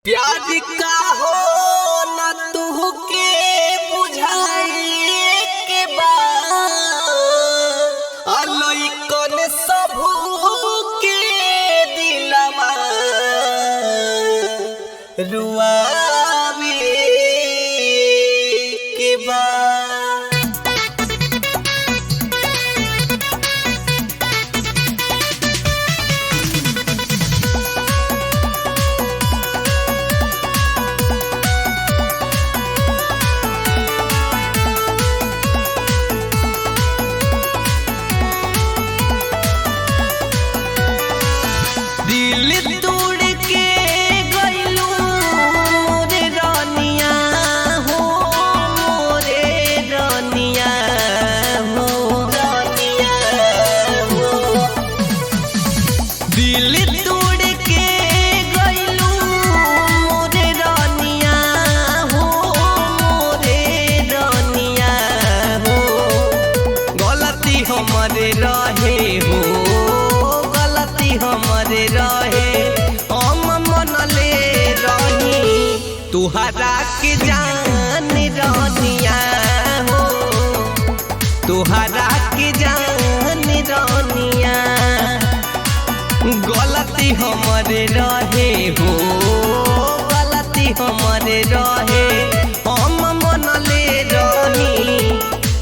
प्यार का हो न तू के बुझाए के बाद लइकन सब के दिलवा रुआवे के बाद। दिल तोड़ के गइलू मोरे रानिया हो, मोरे रानिया हो, रानिया हो। दिल तोड़ के गइलू मोरे रानिया हो, मोरे रानिया हो। गलती हमरे रहे हो, गलती हमरे रहे, हम मनले रही तुहरा के जान रानिया हो, तुहरा के जान रानिया। गलती हमरे रहे हो, गलती हमरे रहे, हम मनले रही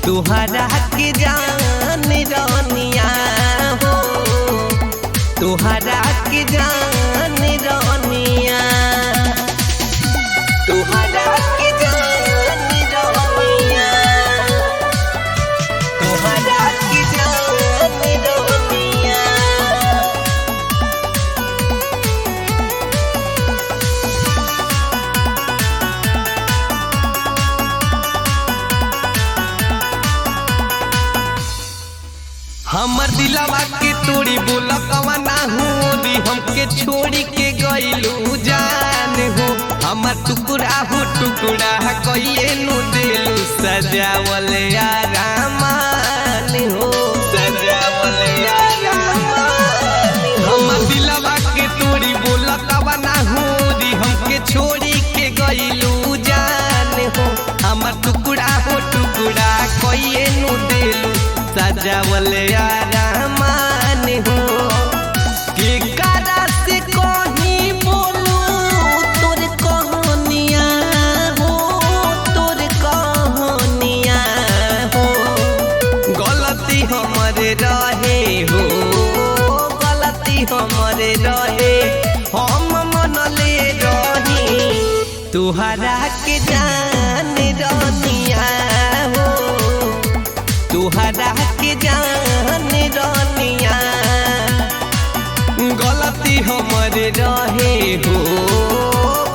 तुहरा के जान रानिया हो, तुहरा के जान रानिया, तुहरा के जान रानिया, तुहरा के जान रानिया। हमर दिलवा के तोड़ी बोला कवना होरी, हमके छोड़ी के गइलू जान हो। हमर टुकड़ा हो टुकड़ा कइए नु दिलू सजावल आरामान हो, सजावल आरामान। हमर दिलवा के तोड़ी बोला कवना होरी, हमके छोड़ी के गइलू जान हो। हमर टुकड़ा हो टुकड़ा कइए नु दिलू सजावल आरामान हो। के करा से कहीं बोलू तोर कहानिया हो, तोर कहानिया हो। गलती हमरे रहे हो, गलती हमरे रहे, हम मनले रही तुहरा के जान रानिया हो, तुहरा के जान रानिया। गलती हमरे रहे हो,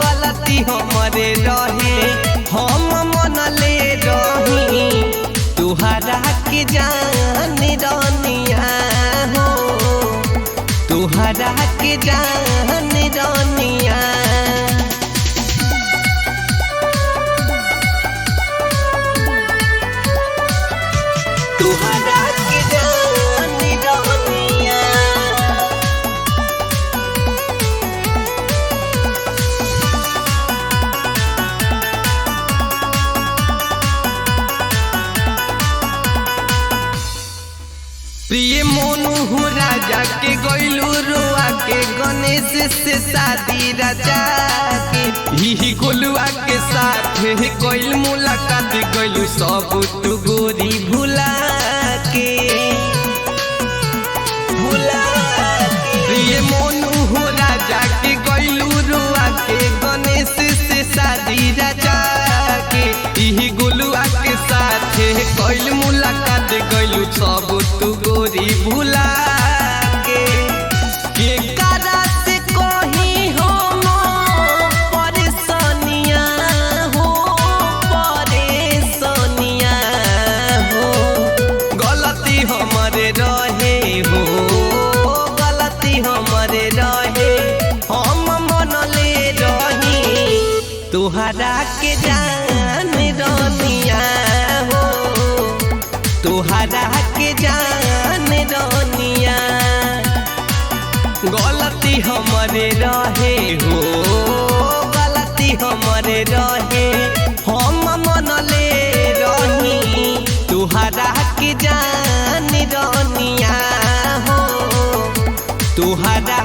गलती हमरे रहे, हम मनले रही तुहरा के जान रानिया हो, तुहरा के जान रानिया। तुहरा के जान रानिया। प्रिय मोनू हो राजा के गइलू रुआ के, गणेश से शादी राजा के, ही गोलुआ के साथ कइल मुलाकात, गइलू सब तू गोरी भुला के, भुला के। प्रिय मोनू हो राजा के गइलू रुआ के, गणेश से शादी राजा के, ही गोलुआ के साथ कइल मुलाकात, गइलू सब तू गोरी भुला के। के करा से कहीं हम परेशानिया हो, परेशानिया हो। गलती हमरे रहे हो, गलती हमरे रहे, हम मनले रही तुहरा के जान रानिया हो, तुहरा के जान रानिया। गलती हमरे रहे हो। के जान रनिया हो तुहरा